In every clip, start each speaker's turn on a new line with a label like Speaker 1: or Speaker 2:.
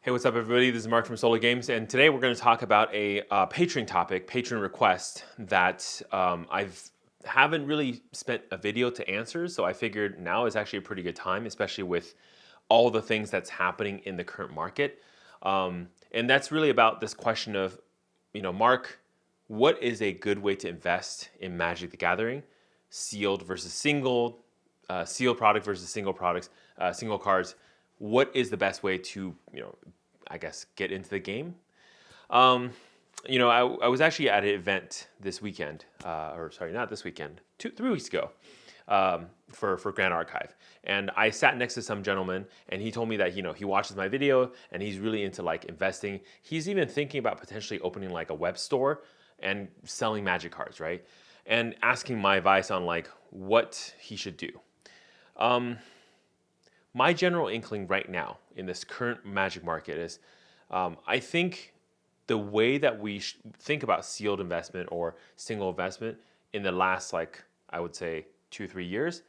Speaker 1: Hey, what's up, everybody? This is Mark from SolarGames, and today we're going to talk about a patron topic, patron request that I've haven't really spent a video to answer. So I figured now is actually a pretty good time, especially with all the things that's happening in the current market. And that's really about this question of, Mark, what is a good way to invest in Magic the Gathering, sealed versus single, sealed product versus single products, single cards? What is the best way to, I guess, get into the game? I was actually at an event this weekend, or sorry, not this weekend, 3 weeks ago, for Grand Archive. And I sat next to some gentleman, and he told me that, he watches my video, and he's really into, investing. He's even thinking about potentially opening, a web store and selling Magic cards, right? And asking my advice on, what he should do. My general inkling right now in this current Magic market is I think the way that we think about sealed investment or single investment in the last, I would say 2-3 years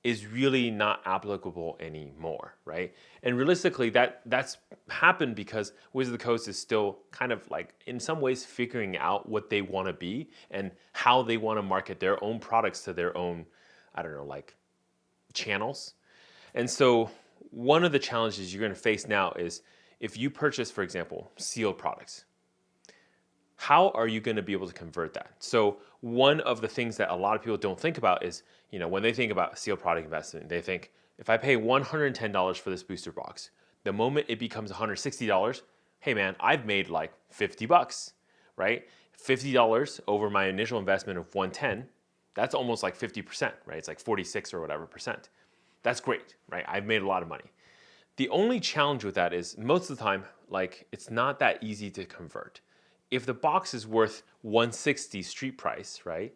Speaker 1: is really not applicable anymore, right? And realistically, that's happened because Wizards of the Coast is still kind of in some ways figuring out what they want to be and how they want to market their own products to their own, channels. And so one of the challenges you're going to face now is if you purchase, for example, sealed products, how are you going to be able to convert that? So one of the things that a lot of people don't think about is, when they think about sealed product investment, they think if I pay $110 for this booster box, the moment it becomes $160, hey man, I've made $50, right? $50 over my initial investment of $110, that's almost 50%, right? It's 46 or whatever percent. That's great, right? I've made a lot of money. The only challenge with that is most of the time, it's not that easy to convert. If the box is worth $160 street price, right?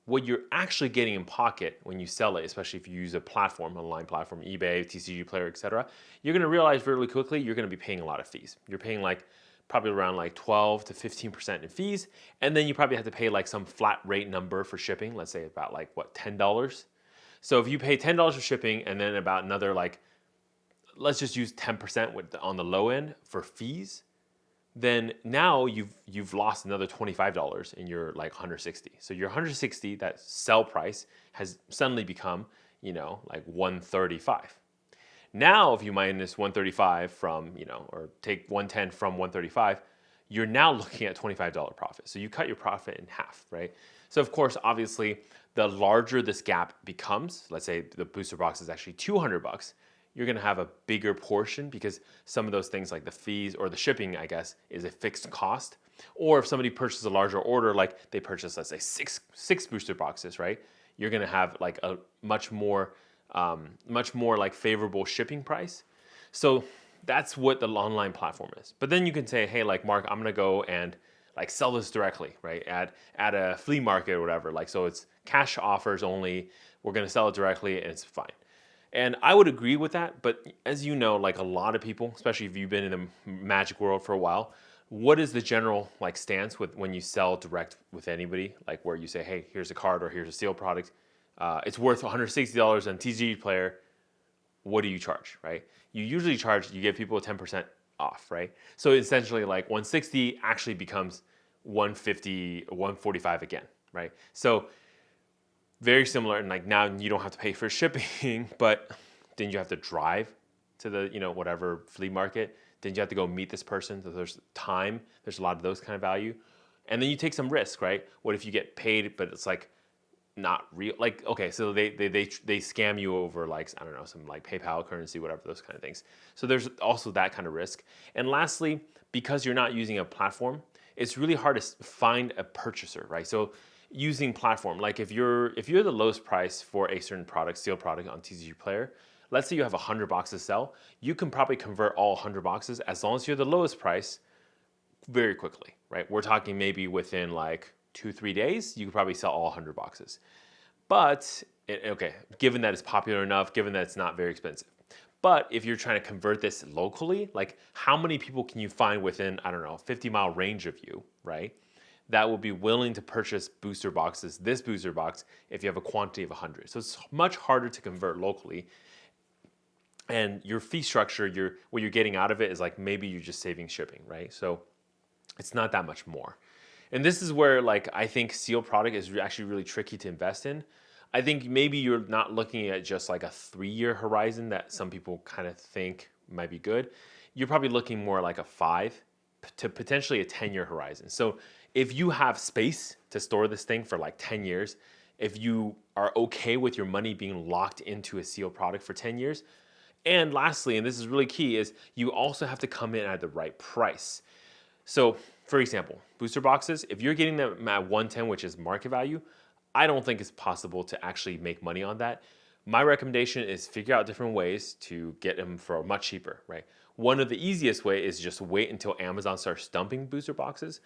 Speaker 1: What you're actually getting in pocket when you sell it, especially if you use a platform, online platform, eBay, TCG Player, etc., you're going to realize really quickly you're going to be paying a lot of fees. You're paying probably around 12 to 15% in fees, and then you probably have to pay some flat rate number for shipping. Let's say about $10. So if you pay $10 for shipping and then about another let's just use 10% on the low end for fees, then now you've lost another $25 in your $160. So your $160, that sell price, has suddenly become $135. Now if you minus $135 from or take $110 from $135, you're now looking at $25 profit. So you cut your profit in half, right? So of course, obviously, the larger this gap becomes, let's say the booster box is actually $200, you're going to have a bigger portion because some of those things like the fees or the shipping, I guess, is a fixed cost. Or if somebody purchases a larger order, they purchase, let's say six booster boxes, right? You're going to have a much more favorable shipping price. So that's what the online platform is. But then you can say, hey, Mark, I'm going to go and sell this directly, right? At a flea market or whatever. So it's cash offers only. We're going to sell it directly and it's fine. And I would agree with that. But as you know, a lot of people, especially if you've been in the Magic world for a while, what is the general stance with when you sell direct with anybody? Where you say, hey, here's a card or here's a sealed product. It's worth $160 on TCG Player. What do you charge, right? You usually you give people 10% off, right? So essentially 160 actually becomes 150, 145 again, right? So very similar, and now you don't have to pay for shipping, but then you have to drive to the, whatever flea market. Then you have to go meet this person. So there's time. There's a lot of those kind of value. And then you take some risk, right? What if you get paid, but it's not real? Okay, so they scam you over I don't know, some PayPal currency, whatever, those kind of things. So there's also that kind of risk. And lastly, because you're not using a platform, it's really hard to find a purchaser, right? So using platform, if you're the lowest price for a certain product, sealed product on TCG Player, let's say you have 100 boxes to sell, you can probably convert all 100 boxes as long as you're the lowest price very quickly, right? We're talking maybe within 2-3 days, you could probably sell all 100 boxes. But, given that it's popular enough, given that it's not very expensive. But if you're trying to convert this locally, how many people can you find within, I don't know, 50-mile range of you, right? That will be willing to purchase booster boxes, this booster box, if you have a quantity of 100. So it's much harder to convert locally. and your fee structure, what you're getting out of it is like maybe you're just saving shipping, right? So it's not that much more. And this is where like I think sealed product is actually really tricky to invest in. I think maybe you're not looking at just like a 3-year horizon that some people kind of think might be good. You're probably looking more like a 5 to potentially a 10-year horizon. So if you have space to store this thing for like 10 years, if you are okay with your money being locked into a sealed product for 10 years, and lastly, and this is really key, is you also have to come in at the right price. So, for example, booster boxes, if you're getting them at 110, which is market value, I don't think it's possible to actually make money on that. My recommendation is figure out different ways to get them for much cheaper, right? One of the easiest way is just wait until Amazon starts dumping booster boxes.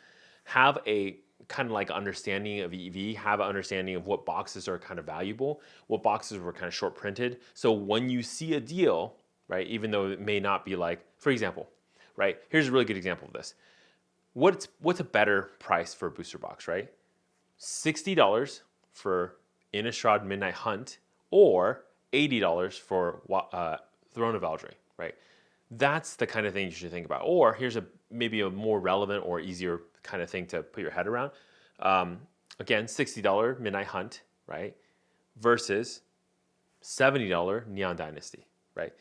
Speaker 1: Have a kind of like understanding of EV, have an understanding of what boxes are kind of valuable, what boxes were kind of short printed. So when you see a deal, right, even though it may not be like, for example, right, here's a really good example of this. What's a better price for a booster box, right? $60 for Innistrad Midnight Hunt or $80 for Throne of Eldraine, right? That's the kind of thing you should think about. Or here's maybe a more relevant or easier kind of thing to put your head around. Again, $60 Midnight Hunt, right? Versus $70 Neon Dynasty, right?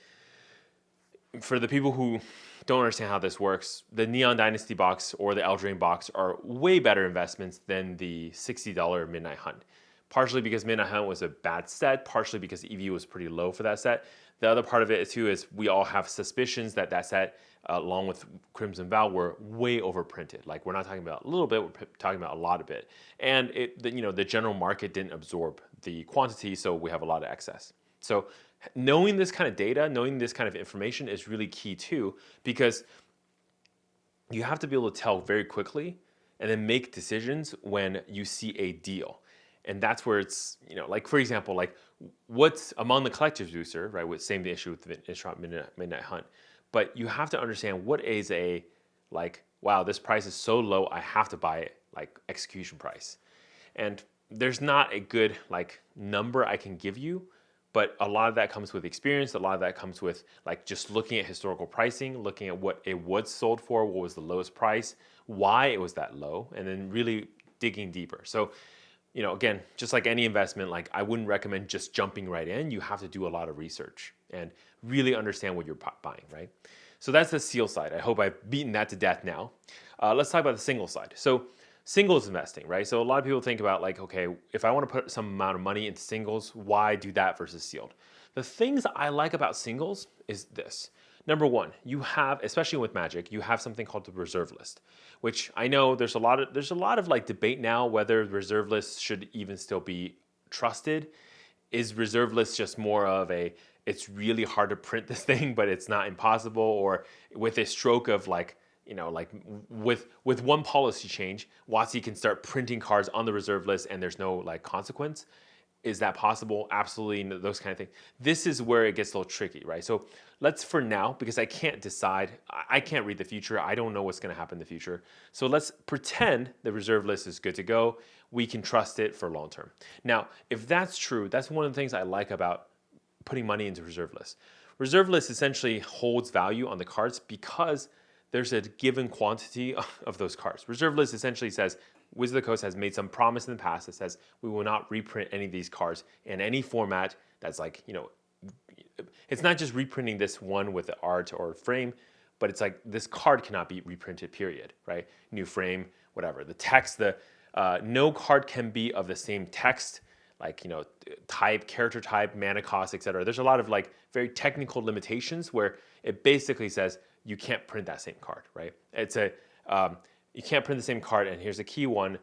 Speaker 1: For the people who don't understand how this works, the Neon Dynasty box or the Eldraine box are way better investments than the $60 Midnight Hunt. Partially because Midnight Hunt was a bad set, partially because EV was pretty low for that set. The other part of it too is we all have suspicions that that set, along with Crimson Vow, were way overprinted. Like we're not talking about a little bit, we're talking about a lot of it. And the general market didn't absorb the quantity, so we have a lot of excess. So knowing this kind of data, knowing this kind of information is really key too, because you have to be able to tell very quickly and then make decisions when you see a deal. And that's where it's, like for example, like what's among the collector's booster, right? With same issue with the Innistrad Midnight Hunt. But you have to understand what is a, like, wow, this price is so low, I have to buy it, like execution price. And there's not a good like number I can give you, but a lot of that comes with experience. A lot of that comes with like just looking at historical pricing, looking at what it was sold for, what was the lowest price, why it was that low, and then really digging deeper. So, again, just like any investment, like I wouldn't recommend just jumping right in. You have to do a lot of research and really understand what you're buying, right? So that's the seal side. I hope I've beaten that to death now. Let's talk about the single side. So singles investing, right? So a lot of people think about like, okay, if I want to put some amount of money into singles, why do that versus sealed? The things I like about singles is this. Number one, you have, especially with Magic, you have something called the reserve list, which I know there's a lot of like debate now whether reserve lists should even still be trusted. Is reserve list just more of it's really hard to print this thing, but it's not impossible, or with a stroke of like, like with one policy change, WotC can start printing cards on the reserve list and there's no like consequence. Is that possible? Absolutely, those kind of things. This is where it gets a little tricky, right? So let's, for now, because I can't decide, I can't read the future, I don't know what's going to happen in the future. So let's pretend the reserve list is good to go. We can trust it for long term. Now, if that's true, that's one of the things I like about putting money into reserve list. Reserve list essentially holds value on the cards because there's a given quantity of those cards. Reserve list essentially says, Wizard of the Coast has made some promise in the past that says we will not reprint any of these cards in any format that's like, it's not just reprinting this one with the art or frame, but it's like this card cannot be reprinted, period, right? New frame, whatever. The text, no card can be of the same text, like, type, character type, mana cost, etc. There's a lot of like very technical limitations where it basically says you can't print that same card, right? You can't print the same card, and here's a key one,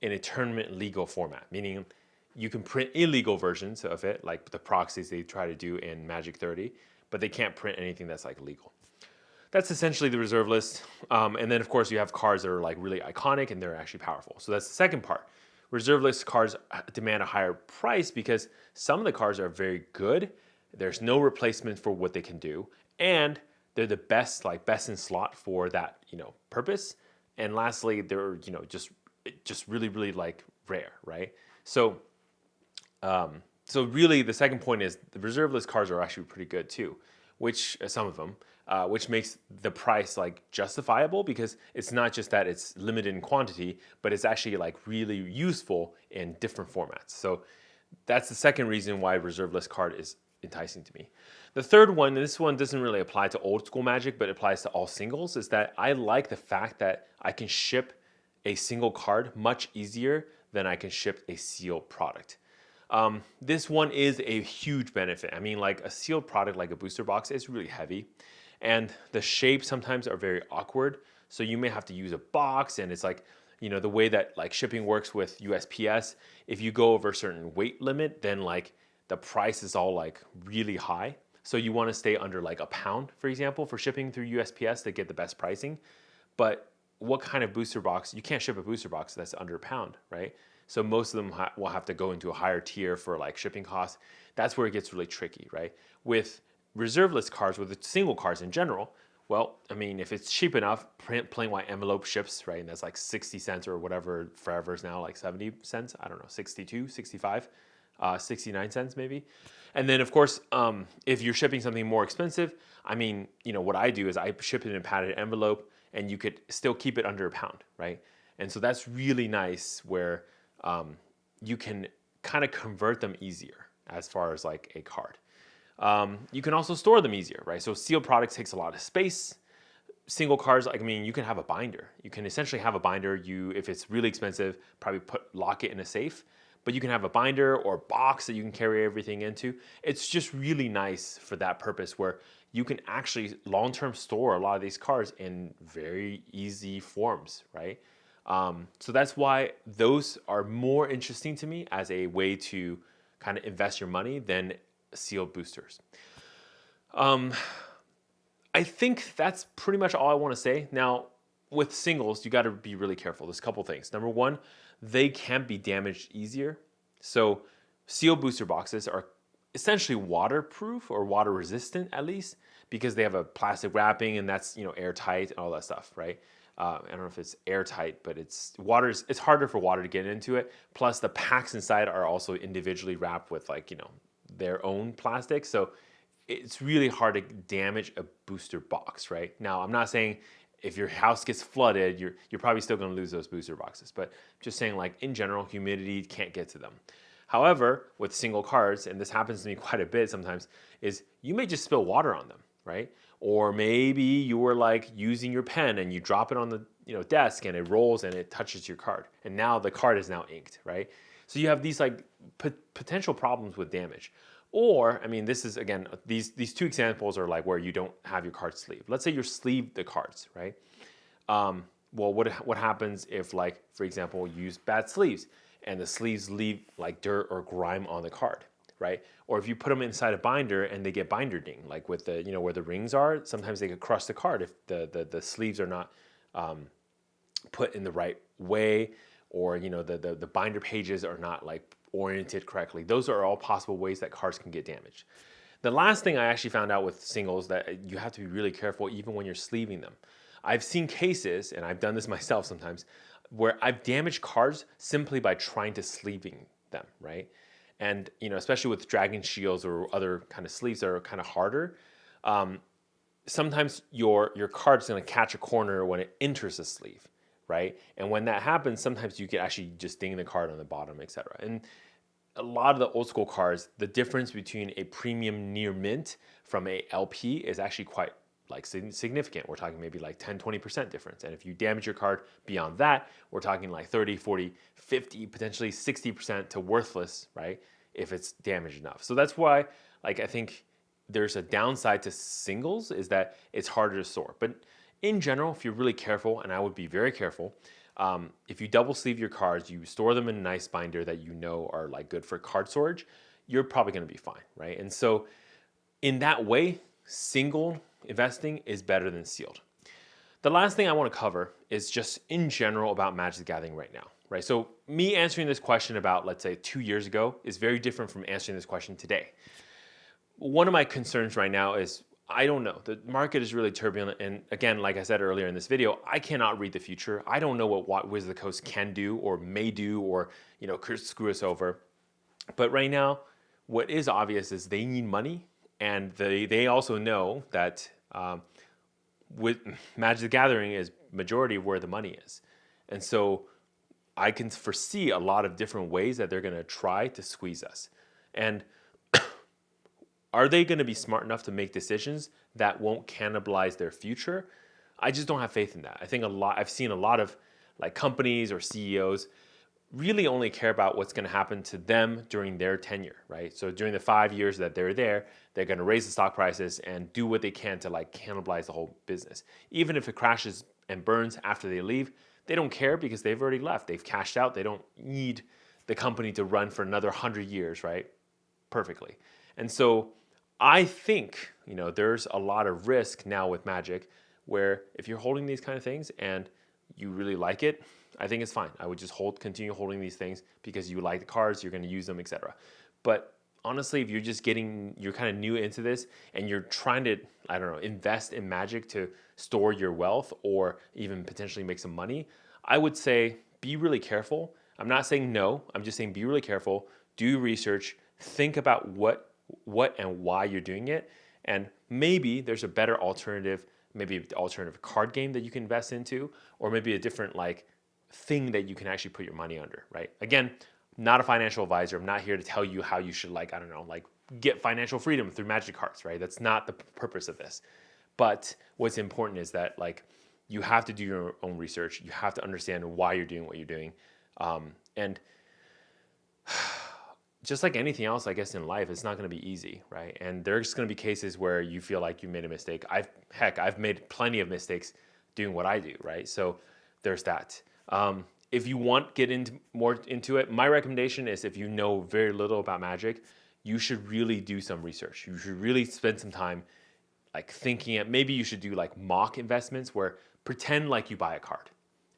Speaker 1: in a tournament legal format, meaning you can print illegal versions of it, like the proxies they try to do in Magic 30, but they can't print anything that's like legal. That's essentially the reserve list. And then, of course, you have cards that are like really iconic and they're actually powerful. So that's the second part. Reserve list cards demand a higher price because some of the cards are very good. There's no replacement for what they can do, and they're the best in slot for that purpose. And lastly, they're just really, really like rare, right? So really the second point is the reserve list cards are actually pretty good too. which some of them, which makes the price like justifiable because it's not just that it's limited in quantity, but it's actually like really useful in different formats. So that's the second reason why reserve list card is enticing to me. The third one, and this one doesn't really apply to old school Magic, but it applies to all singles, is that I like the fact that I can ship a single card much easier than I can ship a sealed product. This one is a huge benefit. I mean, like a sealed product like a booster box is really heavy, and the shapes sometimes are very awkward. So you may have to use a box, and it's like, the way that like shipping works with USPS, if you go over a certain weight limit, then like the price is all like really high. So you want to stay under like a pound, for example, for shipping through USPS to get the best pricing. But what kind of booster box? You can't ship a booster box that's under a pound, right? So most of them will have to go into a higher tier for like shipping costs. That's where it gets really tricky, right? With reserve list cards, with the single cards in general, well, I mean, if it's cheap enough, plain white envelope ships, right? And that's like 60 cents or whatever, forever is now like 70 cents. I don't know, 62, 65, 69 cents maybe. And then of course, if you're shipping something more expensive, I mean, what I do is I ship it in a padded envelope and you could still keep it under a pound, right? And so that's really nice where you can kind of convert them easier as far as like a card. You can also store them easier, right? So sealed product takes a lot of space. Single cards, like, I mean, you can have a binder. You can essentially have a binder. If it's really expensive, probably lock it in a safe. But you can have a binder or box that you can carry everything into. It's just really nice for that purpose where you can actually long-term store a lot of these cards in very easy forms, right? So that's why those are more interesting to me as a way to kind of invest your money than sealed boosters. I think that's pretty much all I want to say. Now, with singles, you got to be really careful. There's a couple things. Number one, they can be damaged easier. So sealed booster boxes are essentially waterproof or water resistant at least because they have a plastic wrapping and that's airtight and all that stuff, right? I don't know if it's airtight, but it's harder for water to get into it. Plus the packs inside are also individually wrapped with their own plastic. So it's really hard to damage a booster box, right? Now, I'm not saying if your house gets flooded, you're probably still going to lose those booster boxes. But just saying, like, in general, humidity can't get to them. However, with single cards, and this happens to me quite a bit sometimes, is you may just spill water on them, right? Or maybe you were like using your pen and you drop it on the desk and it rolls and it touches your card. And now the card is now inked, right? So you have these like potential problems with damage. Or, I mean, this is, again, these two examples are like where you don't have your card sleeved. Let's say you sleeve the cards, right? Well, what happens if, like, for example, you use bad sleeves and the sleeves leave like dirt or grime on the card, right? Or if you put them inside a binder and they get binder ding, like with the, where the rings are, sometimes they could crush the card if the sleeves are not put in the right way, or, the binder pages are not like oriented correctly. Those are all possible ways that cards can get damaged. The last thing I actually found out with singles that you have to be really careful even when you're sleeving them. I've seen cases, and I've done this myself sometimes, where I've damaged cards simply by trying to sleeving them, right? And, especially with dragon shields or other kind of sleeves that are kind of harder, sometimes your card's going to catch a corner when it enters a sleeve, right? And when that happens, sometimes you can actually just ding the card on the bottom, etc. And a lot of the old school cards, the difference between a premium near mint from a LP is actually quite like significant. We're talking maybe like 10, 20% difference. And if you damage your card beyond that, we're talking like 30, 40, 50, potentially 60% to worthless, right? If it's damaged enough. So that's why, like, I think there's a downside to singles is that it's harder to store. But in general, if you're really careful, and I would be very careful, if you double sleeve your cards, you store them in a nice binder that are like good for card storage, you're probably going to be fine, right? And so in that way, single investing is better than sealed. The last thing I want to cover is just in general about Magic the Gathering right now, right? So me answering this question about, let's say, 2 years ago is very different from answering this question today. One of my concerns right now is I don't know. The market is really turbulent. And again, like I said earlier in this video, I cannot read the future. I don't know what Wizard of the Coast can do or may do or, could screw us over. But right now, what is obvious is they need money And they also know that with Magic the Gathering is majority of where the money is. And so I can foresee a lot of different ways that they're going to try to squeeze us. And are they going to be smart enough to make decisions that won't cannibalize their future? I just don't have faith in that. I think I've seen a lot of like companies or CEOs really only care about what's going to happen to them during their tenure, right? So during the 5 years that they're there, they're going to raise the stock prices and do what they can to like cannibalize the whole business. Even if it crashes and burns after they leave, they don't care because they've already left. They've cashed out. They don't need the company to run for another 100 years, right? Perfectly. And so I think, there's a lot of risk now with Magic where if you're holding these kind of things and you really like it, I think it's fine. I would just continue holding these things because you like the cards, you're going to use them, etc. But honestly, if you're kind of new into this and you're trying to, invest in Magic to store your wealth or even potentially make some money, I would say be really careful. I'm not saying no. I'm just saying be really careful. Do research. Think about what and why you're doing it. And maybe there's a better alternative, maybe an alternative card game that you can invest into, or maybe a different thing that you can actually put your money under, right? Again, not a financial advisor. I'm not here to tell you how you should get financial freedom through Magic cards, right? That's not the purpose of this. But what's important is that you have to do your own research. You have to understand why you're doing what you're doing. And just like anything else, I guess, in life, it's not going to be easy, right? And there's going to be cases where you feel like you made a mistake. I've made plenty of mistakes doing what I do, right? So there's that. If you want to get more into it, my recommendation is if you know very little about Magic, you should really do some research. You should really spend some time thinking it. Maybe you should do mock investments where pretend like you buy a card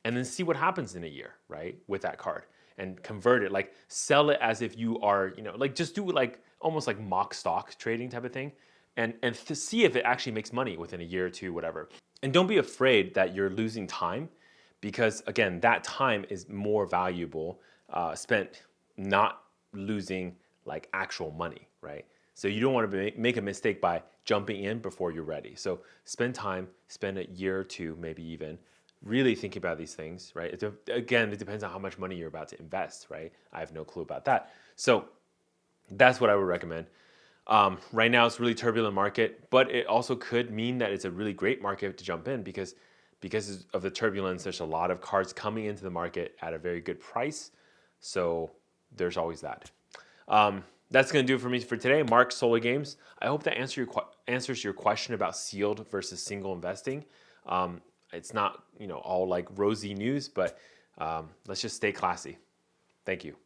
Speaker 1: and then see what happens in a year, right? With that card and convert it, sell it as if you are, just do almost like mock stock trading type of thing and to see if it actually makes money within a year or two, whatever. And don't be afraid that you're losing time because again, that time is more valuable spent not losing actual money, right? So you don't want to make a mistake by jumping in before you're ready. So spend time, spend a year or two, maybe even, really thinking about these things, right? Again, it depends on how much money you're about to invest, right? I have no clue about that. So that's what I would recommend. Right now, it's a really turbulent market, but it also could mean that it's a really great market to jump in because of the turbulence, there's a lot of cards coming into the market at a very good price. So there's always that. That's going to do it for me for today. Mark, SolarGames. I hope that answers your question about sealed versus single investing. It's not all rosy news, but let's just stay classy. Thank you.